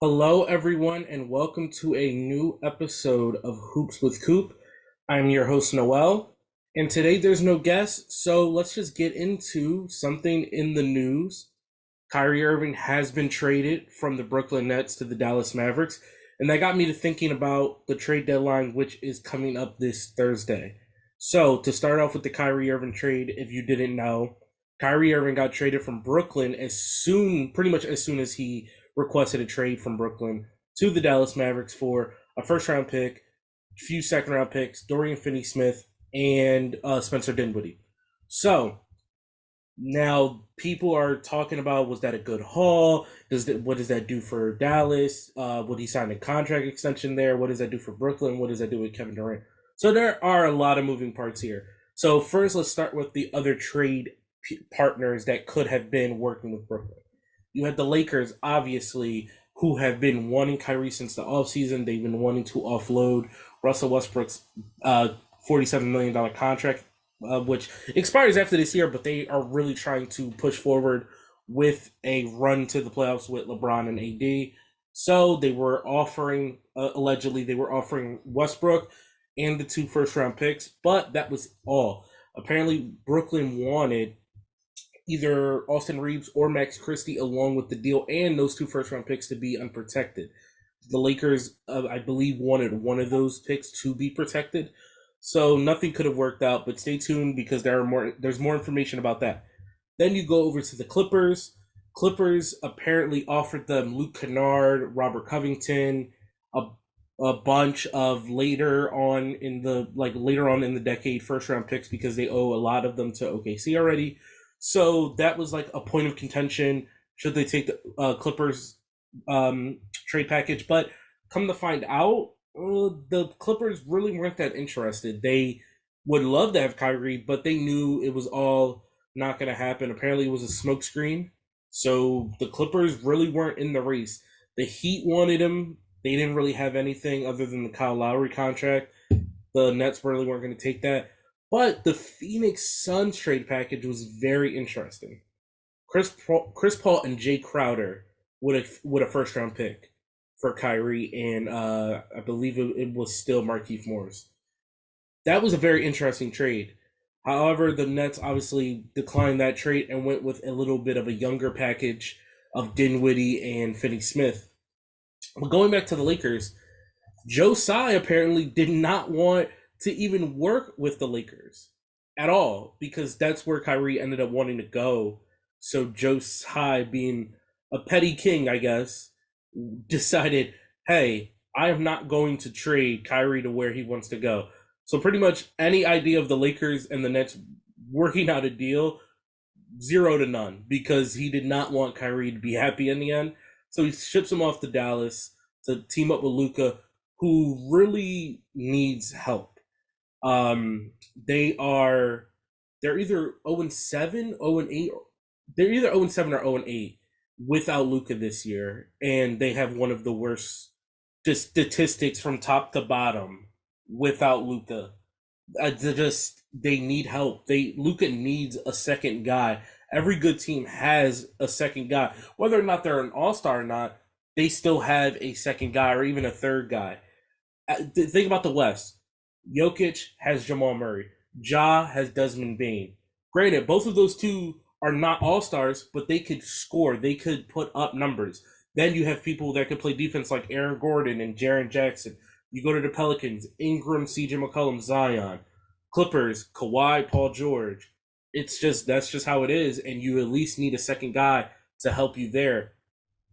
Hello, everyone, and welcome to a new episode of Hoops with Coop. I'm your host, Noel, and today there's no guest, so let's just get into something in the news. Kyrie Irving has been traded from the Brooklyn Nets to the Dallas Mavericks, and that got me to thinking about the trade deadline, which is coming up this Thursday. So, to start off with the Kyrie Irving trade, if you didn't know, Kyrie Irving got traded from Brooklyn pretty much as soon as he requested a trade from Brooklyn to the Dallas Mavericks for a first round pick, a few second round picks, Dorian Finney Smith, and Spencer Dinwiddie. So, now people are talking about, was that a good haul? What does that do for Dallas? Would he sign a contract extension there? What does that do for Brooklyn? What does that do with Kevin Durant? So there are a lot of moving parts here. So first, let's start with the other trade partners that could have been working with Brooklyn. You had the Lakers, obviously, who have been wanting Kyrie since the offseason. They've been wanting to offload Russell Westbrook's $47 million contract, which expires after this year, but they are really trying to push forward with a run to the playoffs with LeBron and AD. So they were offering, allegedly, they were offering Westbrook and the two first round picks, but that was all. Apparently, Brooklyn wanted either Austin Reeves or Max Christie along with the deal and those two first round picks to be unprotected. The Lakers, I believe, wanted one of those picks to be protected. So nothing could have worked out, but stay tuned because there's more information about that. Then you go over to the Clippers. Clippers apparently offered them Luke Kennard, Robert Covington, a a bunch of later on in the decade first round picks because they owe a lot of them to OKC already. So that was like a point of contention. Should they take the Clippers trade package? But come to find out, the Clippers really weren't that interested. They would love to have Kyrie, but they knew it was all not going to happen. Apparently, it was a smokescreen. So the Clippers really weren't in the race. The Heat wanted him. They didn't really have anything other than the Kyle Lowry contract. The Nets really weren't going to take that. But the Phoenix Suns trade package was very interesting. Chris Paul and Jay Crowder with a first round pick for Kyrie, and I believe it was still Markieff Morris. That was a very interesting trade. However, the Nets obviously declined that trade and went with a little bit of a younger package of Dinwiddie and Finney Smith. But going back to the Lakers, Joe Tsai apparently did not want to even work with the Lakers at all because that's where Kyrie ended up wanting to go. So Joe Tsai, being a petty king, I guess, decided, hey, I am not going to trade Kyrie to where he wants to go. So pretty much any idea of the Lakers and the Nets working out a deal, zero to none, because he did not want Kyrie to be happy in the end. So he ships him off to Dallas to team up with Luka, who really needs help. Um, they are they're either 0-7, 0-8. They're either 0-7 or 0-8 without Luka this year, and they have one of the worst just statistics from top to bottom without Luka. They need help. Luka needs a second guy. Every good team has a second guy, whether or not they're an all star or not. They still have a second guy or even a third guy. Think about the West. Jokic has Jamal Murray. Ja has Desmond Bain. Granted, both of those two are not all stars, but they could score. They could put up numbers. Then you have people that could play defense like Aaron Gordon and Jaren Jackson. You go to the Pelicans, Ingram, CJ McCollum, Zion. Clippers, Kawhi, Paul George. That's just how it is, and you at least need a second guy to help you there.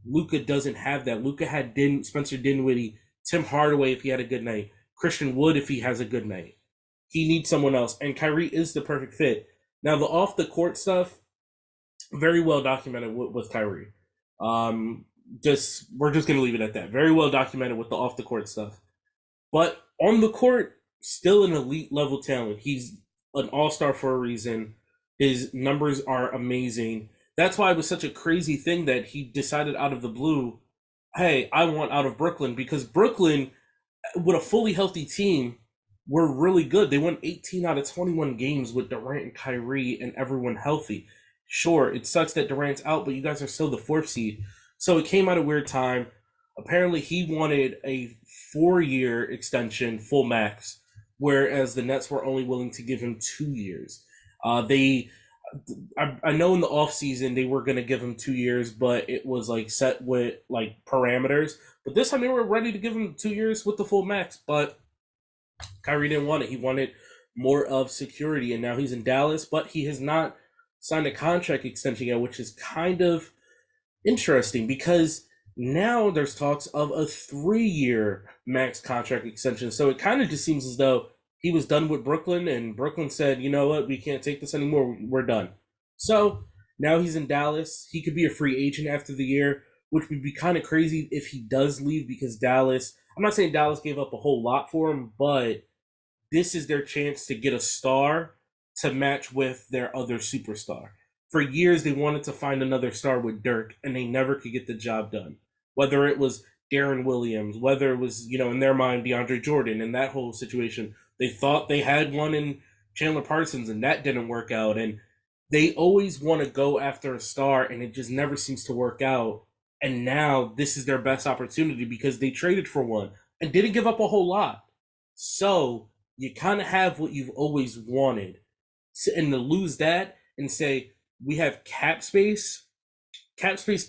Luka doesn't have that. Luka had Spencer Dinwiddie, Tim Hardaway if he had a good night, Christian Wood if he has a good night. He needs someone else, and Kyrie is the perfect fit. Now the off the court stuff, very well documented with Kyrie. We're just gonna leave it at that. Very well documented with the off the court stuff. But on the court, still an elite level talent. He's an all star for a reason. His numbers are amazing. That's why it was such a crazy thing that he decided out of the blue, hey, I want out of Brooklyn because Brooklyn, with a fully healthy team, were really good. They won 18 out of 21 games with Durant and Kyrie and everyone healthy. Sure, it sucks that Durant's out, but you guys are still the fourth seed. So it came at a weird time. Apparently, he wanted a 4-year extension, full max, whereas the Nets were only willing to give him 2 years. They I know in the offseason they were going to give him 2 years, but it was like set with like parameters. But this time they were ready to give him 2 years with the full max. But Kyrie didn't want it. He wanted more of security, and now he's in Dallas, but he has not signed a contract extension yet, which is kind of interesting because now there's talks of a 3-year max contract extension. So it kind of just seems as though he was done with Brooklyn, and Brooklyn said, you know what, we can't take this anymore. We're done. So now he's in Dallas. He could be a free agent after the year, which would be kind of crazy if he does leave because Dallas, I'm not saying Dallas gave up a whole lot for him, but this is their chance to get a star to match with their other superstar. For years, they wanted to find another star with Dirk, and they never could get the job done. Whether it was Darren Williams, whether it was, in their mind, DeAndre Jordan, and that whole situation, they thought they had one in Chandler Parsons, and that didn't work out. And they always want to go after a star, and it just never seems to work out. And now this is their best opportunity because they traded for one and didn't give up a whole lot. So you kind of have what you've always wanted. And to lose that and say, we have cap space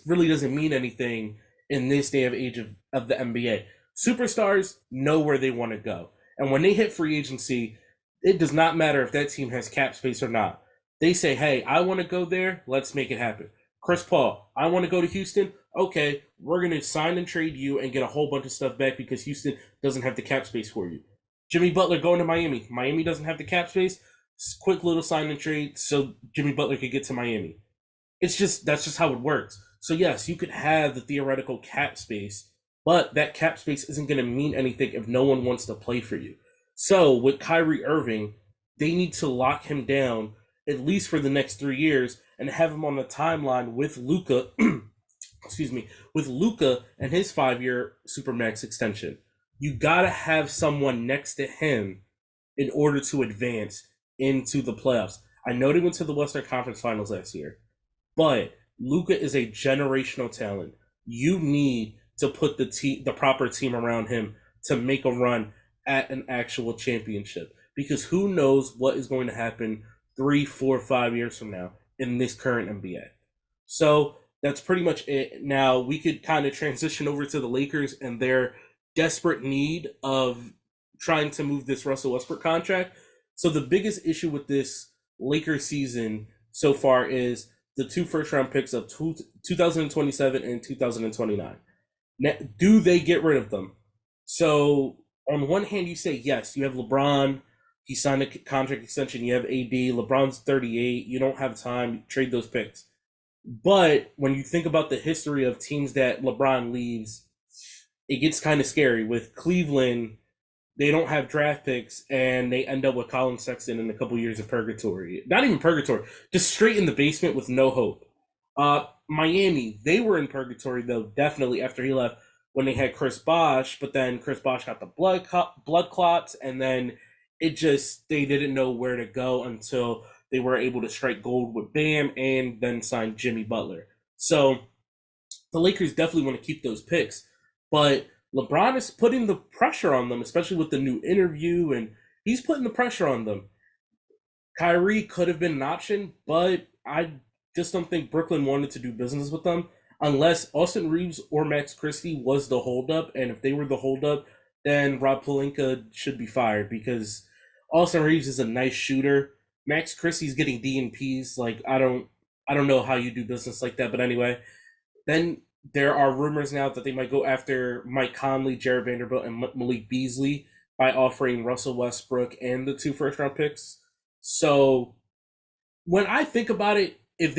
really doesn't mean anything in this day of age of the NBA. Superstars know where they want to go. And when they hit free agency, it does not matter if that team has cap space or not. They say, hey, I want to go there. Let's make it happen. Chris Paul, I want to go to Houston. Okay, we're going to sign and trade you and get a whole bunch of stuff back because Houston doesn't have the cap space for you. Jimmy Butler going to Miami. Miami doesn't have the cap space. Quick little sign and trade so Jimmy Butler could get to Miami. That's just how it works. So yes, you could have the theoretical cap space, but that cap space isn't going to mean anything if no one wants to play for you. So with Kyrie Irving, they need to lock him down at least for the next 3 years and have him on the timeline with Luka, with Luka and his 5-year supermax extension. You gotta have someone next to him in order to advance into the playoffs. I know they went to the Western Conference Finals last year, but Luka is a generational talent. You need to put the proper team around him to make a run at an actual championship. Because who knows what is going to happen 3, 4, 5 years from now in this current NBA. So that's pretty much it. Now we could kind of transition over to the Lakers and their desperate need of trying to move this Russell Westbrook contract. So the biggest issue with this Lakers season so far is the 2 first-round picks of 2027 and 2029. Now, do they get rid of them? So on one hand, you say yes. You have LeBron. He signed a contract extension. You have AD. LeBron's 38. You don't have time. Trade those picks. But when you think about the history of teams that LeBron leaves, it gets kind of scary. With Cleveland, they don't have draft picks, and they end up with Colin Sexton in a couple years of purgatory. Not even purgatory, just straight in the basement with no hope. Miami, they were in purgatory, though, definitely after he left when they had Chris Bosh, but then Chris Bosh got the blood clots, and then they didn't know where to go until they were able to strike gold with Bam and then sign Jimmy Butler. So the Lakers definitely want to keep those picks, but LeBron is putting the pressure on them, especially with the new interview, and he's putting the pressure on them. Kyrie could have been an option, but I just don't think Brooklyn wanted to do business with them unless Austin Reeves or Max Christie was the holdup, and if they were the holdup, then Rob Pelinka should be fired because Austin Reeves is a nice shooter. Max Christie's getting DNPs. Like I don't know how you do business like that, but anyway, then there are rumors now that they might go after Mike Conley, Jared Vanderbilt, and Malik Beasley by offering Russell Westbrook and the 2 first-round picks. So when I think about it, if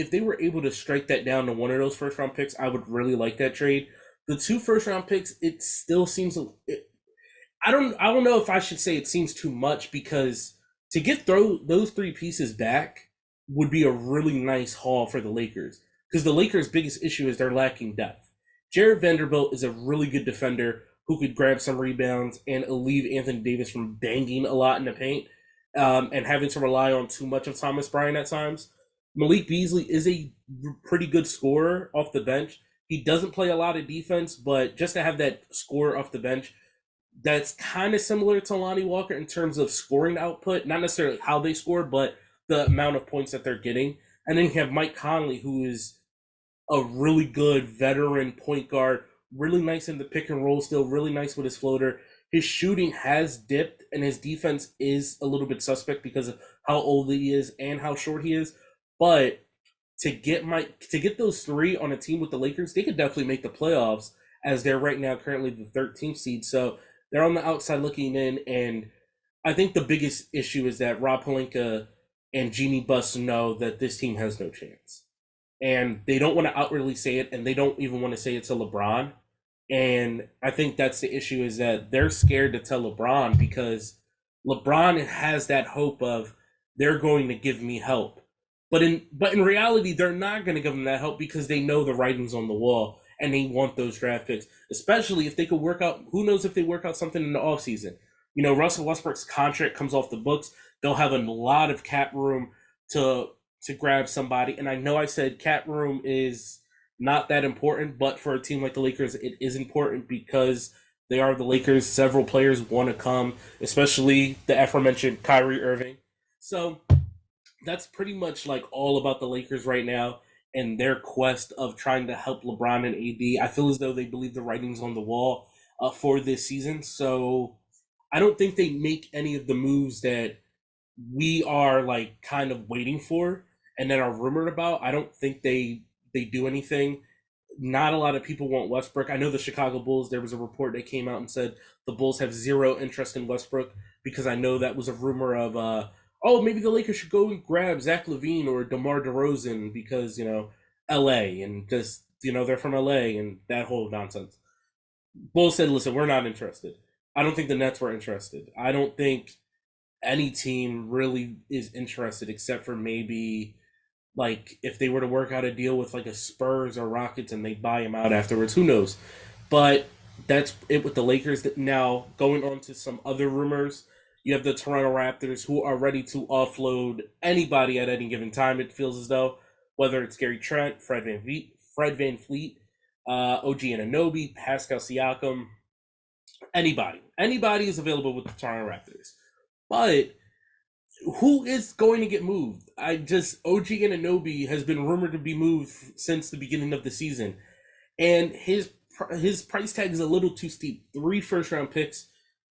they were able to strike that down to one of those first-round picks, I would really like that trade. The 2 first-round picks, it still seems I don't know if I should say it seems too much because to get those 3 pieces back would be a really nice haul for the Lakers. Because the Lakers' biggest issue is they're lacking depth. Jared Vanderbilt is a really good defender who could grab some rebounds and alleviate Anthony Davis from banging a lot in the paint and having to rely on too much of Thomas Bryant at times. Malik Beasley is a pretty good scorer off the bench. He doesn't play a lot of defense, but just to have that score off the bench, that's kind of similar to Lonnie Walker in terms of scoring output, not necessarily how they score, but the amount of points that they're getting. And then you have Mike Conley, who is a really good veteran point guard, really nice in the pick and roll, still really nice with his floater. His shooting has dipped, and his defense is a little bit suspect because of how old he is and how short he is. But to get those three on a team with the Lakers, they could definitely make the playoffs as they're right now currently the 13th seed. So they're on the outside looking in, and I think the biggest issue is that Rob Pelinka and Jeannie Buss know that this team has no chance, and they don't want to outwardly say it, and they don't even want to say it to LeBron. And I think that's the issue, is that they're scared to tell LeBron because LeBron has that hope of they're going to give me help. But in reality, they're not going to give them that help because they know the writing's on the wall and they want those draft picks, especially if they could work out. Who knows if they work out something in the offseason? Russell Westbrook's contract comes off the books. They'll have a lot of cap room to grab somebody. And I know I said cap room is not that important, but for a team like the Lakers, it is important because they are the Lakers. Several players want to come, especially the aforementioned Kyrie Irving. So that's pretty much like all about the Lakers right now and their quest of trying to help LeBron and AD. I feel as though they believe the writing's on the wall for this season. So I don't think they make any of the moves that we are like kind of waiting for and that are rumored about. I don't think they do anything. Not a lot of people want Westbrook. I know the Chicago Bulls, there was a report that came out and said the Bulls have zero interest in Westbrook because I know that was a rumor of oh, maybe the Lakers should go and grab Zach LaVine or DeMar DeRozan because, LA and just, they're from LA and that whole nonsense. Bulls said, listen, we're not interested. I don't think the Nets were interested. I don't think any team really is interested except for maybe like if they were to work out a deal with like a Spurs or Rockets and they buy him out afterwards. Who knows? But that's it with the Lakers. Now going on to some other rumors, you have the Toronto Raptors who are ready to offload anybody at any given time. It feels as though whether it's Gary Trent, Fred Van Fleet, OG Anunoby, Pascal Siakam, anybody is available with the Toronto Raptors. But who is going to get moved? OG Anunoby has been rumored to be moved since the beginning of the season, and his price tag is a little too steep. 3 first round picks.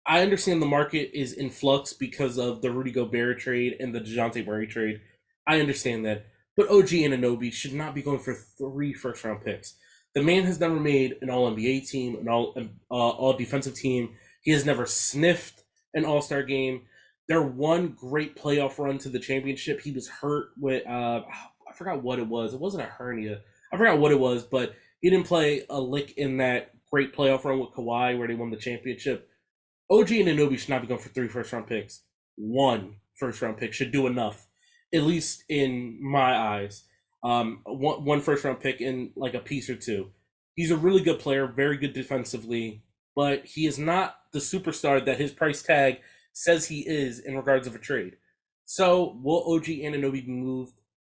I understand the market is in flux because of the Rudy Gobert trade and the DeJounte Murray trade. I understand that, but OG Anunoby should not be going for 3 first round picks. The man has never made an All NBA team, an all defensive team. He has never sniffed an All Star game. Their one great playoff run to the championship, he was hurt with I forgot what it was. It wasn't a hernia. I forgot what it was, but he didn't play a lick in that great playoff run with Kawhi where they won the championship. OG and Anunoby should not be going for 3 first round picks. 1 first round pick should do enough, at least in my eyes. One first round pick in like a piece or two. He's a really good player, very good defensively, but he is not the superstar that his price tag says he is in regards of a trade. So will OG Anunoby be moved?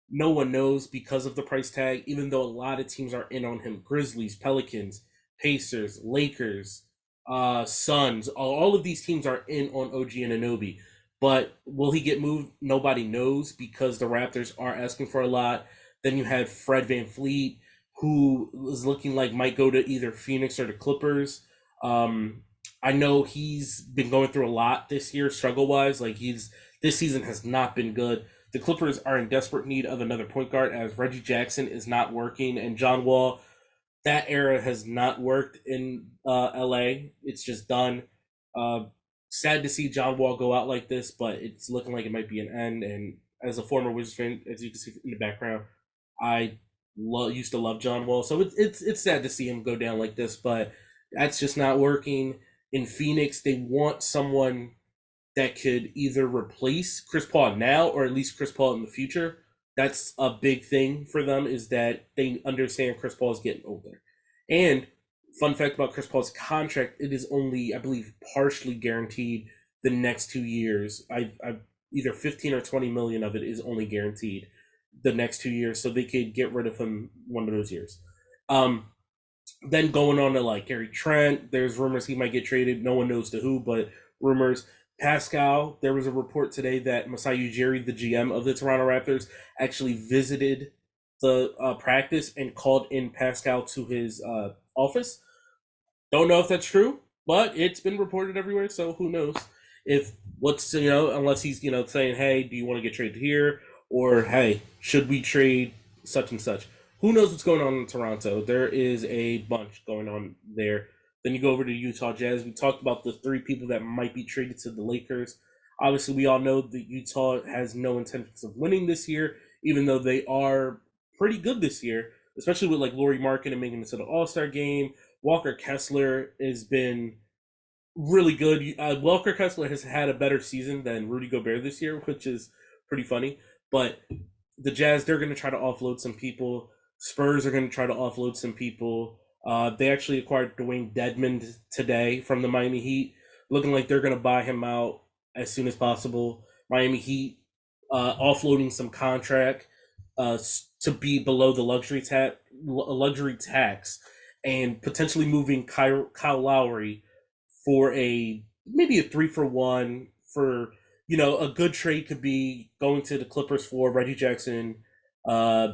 No one knows because of the price tag, even though a lot of teams are in on him. Grizzlies, Pelicans, Pacers, Lakers, Suns, all of these teams are in on OG Anunoby. But will he get moved? Nobody knows because the Raptors are asking for a lot. Then you had Fred Van Fleet, who is looking like might go to either Phoenix or the Clippers. I know he's been going through a lot this year, struggle wise. This season has not been good. The Clippers are in desperate need of another point guard as Reggie Jackson is not working, and John Wall. That era has not worked in LA. It's just done. Sad to see John Wall go out like this, but it's looking like it might be an end. And as a former Wizards fan, as you can see in the background, I used to love John Wall, so it's sad to see him go down like this. But that's just not working. In Phoenix, they want someone that could either replace Chris Paul now or at least Chris Paul in the future. That's a big thing for them, is that they understand Chris Paul is getting older. And fun fact about Chris Paul's contract, it is only, I believe, partially guaranteed the next 2 years. I either 15 or 20 million of it is only guaranteed the next 2 years, so they could get rid of him one of those years. Then going on to like Gary Trent, there's rumors he might get traded. No one knows to who, but rumors. Pascal, there was a report today that Masai Ujiri, the GM of the Toronto Raptors, actually visited the practice and called in Pascal to his office. Don't know if that's true, but it's been reported everywhere, so who knows? If what's unless he's saying, "Hey, do you want to get traded here?" or "Hey, should we trade such and such?" Who knows what's going on in Toronto? There is a bunch going on there. Then you go over to Utah Jazz. We talked about the three people that might be traded to the Lakers. Obviously, we all know that Utah has no intentions of winning this year, even though they are pretty good this year, especially with like Laurie Markin and making it to the All Star game. Walker Kessler has been really good. Walker Kessler has had a better season than Rudy Gobert this year, which is pretty funny. But the Jazz, they're going to try to offload some people. Spurs are going to try to offload some people. They actually acquired Dwayne Dedmon today from the Miami Heat, looking like they're going to buy him out as soon as possible. Miami Heat offloading some contract to be below the luxury tax, and potentially moving Kyle Lowry for a maybe a 3-for-1 for a good trade could be going to the Clippers for Reggie Jackson, uh,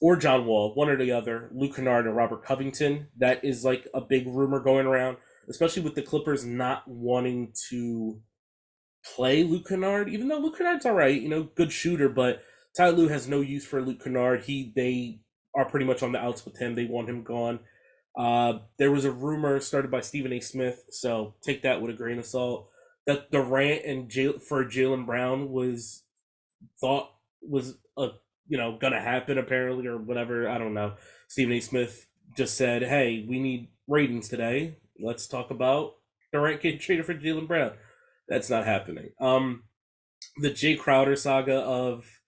or John Wall, one or the other, Luke Kennard and Robert Covington. That is like a big rumor going around, especially with the Clippers not wanting to play Luke Kennard, even though Luke Kennard's all right, good shooter, but Ty Lue has no use for Luke Kennard. They are pretty much on the outs with him. They want him gone. There was a rumor started by Stephen A. Smith, so take that with a grain of salt, that Durant and for Jaylen Brown was thought was gonna happen apparently or whatever. I don't know. Stephen A. Smith just said, "Hey, we need ratings today. Let's talk about Durant getting traded for Jaylen Brown." That's not happening. The Jay Crowder saga of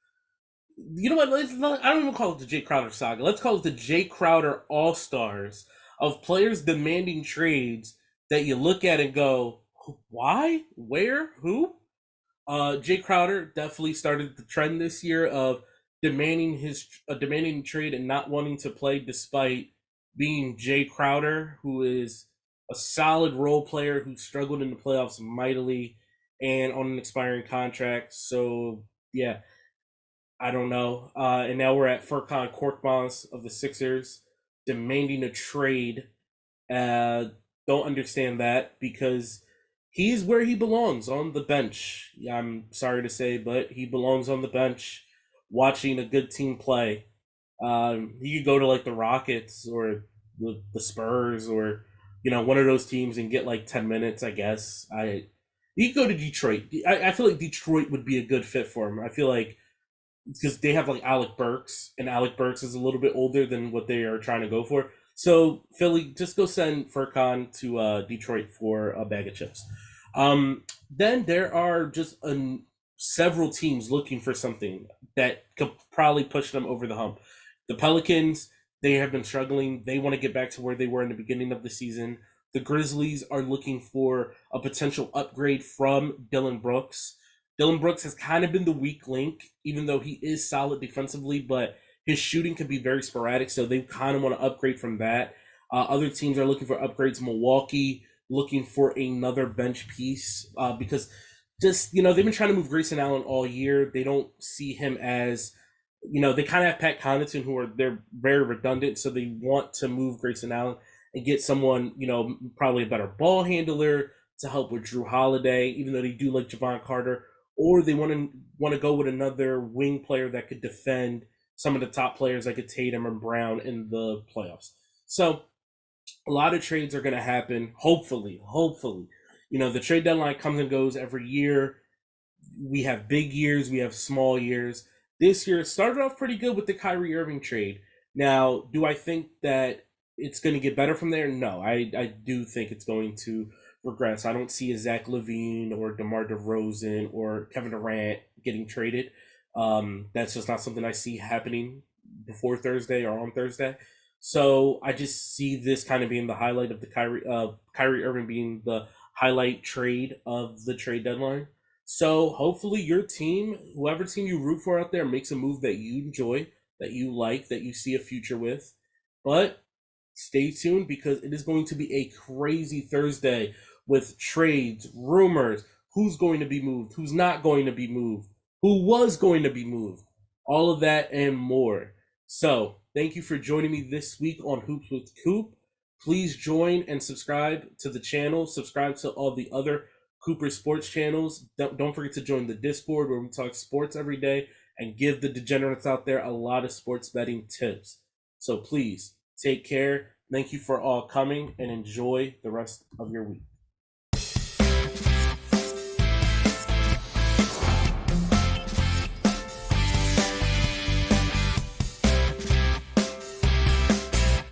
what? I don't even call it the Jay Crowder saga. Let's call it the Jay Crowder All Stars of players demanding trades that you look at and go, why, where, who? Jay Crowder definitely started the trend this year of demanding trade and not wanting to play, despite being Jay Crowder, who is a solid role player who struggled in the playoffs mightily and on an expiring contract. So yeah, I don't know. And now we're at Furkan Korkmaz of the Sixers demanding a trade. Uh, don't understand that because he's where he belongs, on the bench. I'm sorry to say, but he belongs on the bench watching a good team play. He could go to like the Rockets or the Spurs or one of those teams and get like 10 minutes, I guess. He could go to Detroit. I feel like Detroit would be a good fit for him. I feel like because they have like Alec Burks, and Alec Burks is a little bit older than what they are trying to go for. So Philly, just go send Furkan to Detroit for a bag of chips. Then there are just several teams looking for something that could probably push them over the hump. The Pelicans, they have been struggling. They want to get back to where they were in the beginning of the season. The Grizzlies are looking for a potential upgrade from Dylan Brooks. Dylan Brooks has kind of been the weak link, even though he is solid defensively, but his shooting can be very sporadic, so they kind of want to upgrade from that. Other teams are looking for upgrades. Milwaukee looking for another bench piece because just they've been trying to move Grayson Allen all year. They don't see him as they kind of have Pat Connaughton, they're very redundant, so they want to move Grayson Allen and get someone probably a better ball handler to help with Drew Holiday, even though they do like Javon Carter, or they want to go with another wing player that could defend some of the top players like a Tatum and Brown in the playoffs. So a lot of trades are going to happen. Hopefully, the trade deadline comes and goes every year. We have big years, we have small years. This year it started off pretty good with the Kyrie Irving trade. Now, do I think that it's going to get better from there? No, I do think it's going to regress. I don't see a Zach LaVine or DeMar DeRozan or Kevin Durant getting traded. That's just not something I see happening before Thursday or on Thursday. So I just see this kind of being the highlight of the Kyrie Irving being the highlight trade of the trade deadline. So hopefully your team, whoever team you root for out there, makes a move that you enjoy, that you like, that you see a future with. But stay tuned because it is going to be a crazy Thursday with trades, rumors, who's going to be moved, who's not going to be moved, who was going to be moved, all of that and more. So, thank you for joining me this week on Hoops with Coop. Please join and subscribe to the channel. Subscribe to all the other Cooper Sports channels. Don't forget to join the Discord where we talk sports every day and give the degenerates out there a lot of sports betting tips. So please take care. Thank you for all coming and enjoy the rest of your week.